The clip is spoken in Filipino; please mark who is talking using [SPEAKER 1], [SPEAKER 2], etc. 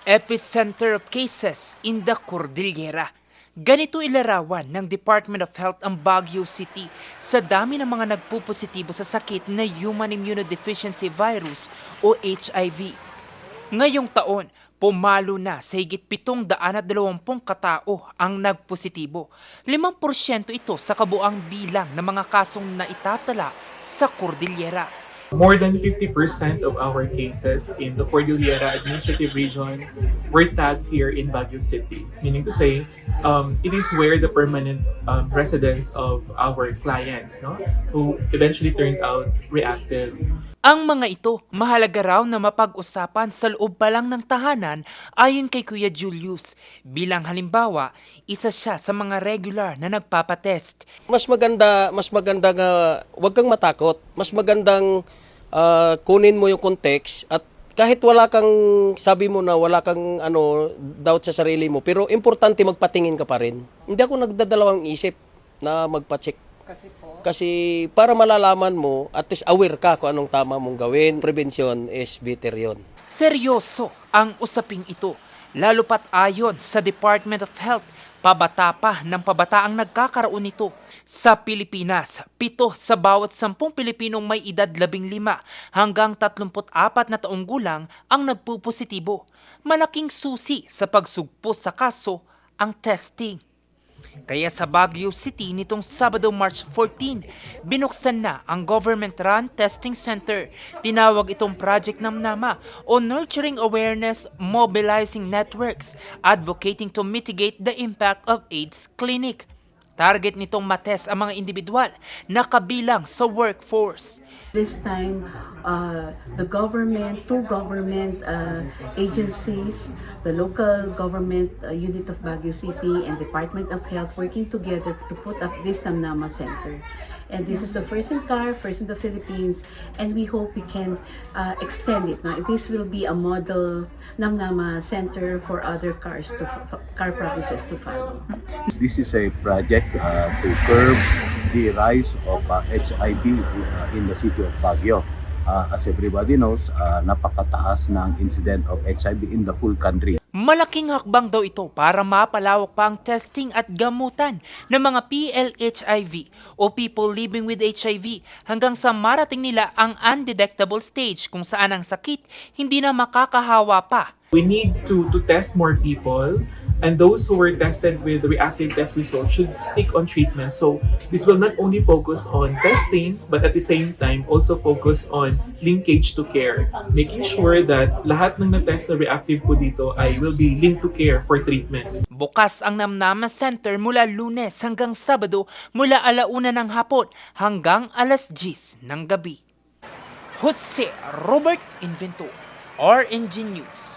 [SPEAKER 1] Epicenter of cases in the Cordillera. Ganito ilarawan ng Department of Health ang Baguio City sa dami ng mga nagpupositibo sa sakit na Human Immunodeficiency Virus o HIV. Ngayong taon, pumalo na sa higit 720 katao ang nagpositibo. 5% ito sa kabuang bilang ng mga kasong naitatala sa Cordillera.
[SPEAKER 2] More than 50% of our cases in the Cordillera Administrative Region were tagged here in Baguio City. Meaning to say, it is where the permanent residence of our clients, no, who eventually turned out reactive.
[SPEAKER 1] Ang mga ito, mahalaga raw na mapag-usapan sa loob pa lang ng tahanan ayon kay Kuya Julius. Bilang halimbawa, isa siya sa mga regular na nagpapatest.
[SPEAKER 3] Mas maganda nga wag kang matakot. Mas magandang kunin mo yung context at kahit wala kang sabi mo na wala kang doubt sa sarili mo, pero importante magpatingin ka pa rin. Hindi ako nagdadalawang isip na magpa-check. Kasi para malalaman mo, at least aware ka kung anong tama mong gawin. Prevention is better yun.
[SPEAKER 1] Seryoso ang usaping ito, lalo pat ayon sa Department of Health, pabata pa ng pabata ang nagkakaroon nito. Sa Pilipinas, 7 sa bawat 10 Pilipinong may edad 15 hanggang 34 na taong gulang ang nagpupositibo. Malaking susi sa pagsugpo sa kaso ang testing. Kaya sa Baguio City nitong Sabado, March 14, binuksan na ang government-run testing center. Tinawag itong Project Namnama o Nurturing Awareness, Mobilizing Networks, Advocating to Mitigate the Impact of AIDS Clinic. Target nitong matest ang mga individual na kabilang sa workforce.
[SPEAKER 4] This time, two government agencies, the local government unit of Baguio City and Department of Health working together to put up this Namnama Center. And this is the first in CAR, first in the Philippines, and we hope we can extend it. Now, this will be a model Namnama Center for other CAR provinces to follow.
[SPEAKER 5] This is a project to curb the rise of HIV in the city of Baguio. As everybody knows, napakataas ng incident of HIV in the whole country.
[SPEAKER 1] Malaking hakbang daw ito para mapalawak pa ang testing at gamutan ng mga PLHIV o people living with HIV hanggang sa marating nila ang undetectable stage kung saan ang sakit hindi na makakahawa pa.
[SPEAKER 2] We need to test more people, and those who were tested with reactive test results should stick on treatment. So this will not only focus on testing, but at the same time also focus on linkage to care, making sure that lahat ng na-test na reactive po dito ay will be linked to care for treatment.
[SPEAKER 1] Bukas ang Namnama Center mula Lunes hanggang Sabado mula 1:00 ng hapon hanggang 10:00 ng gabi. Jose Robert Invento, RNG News.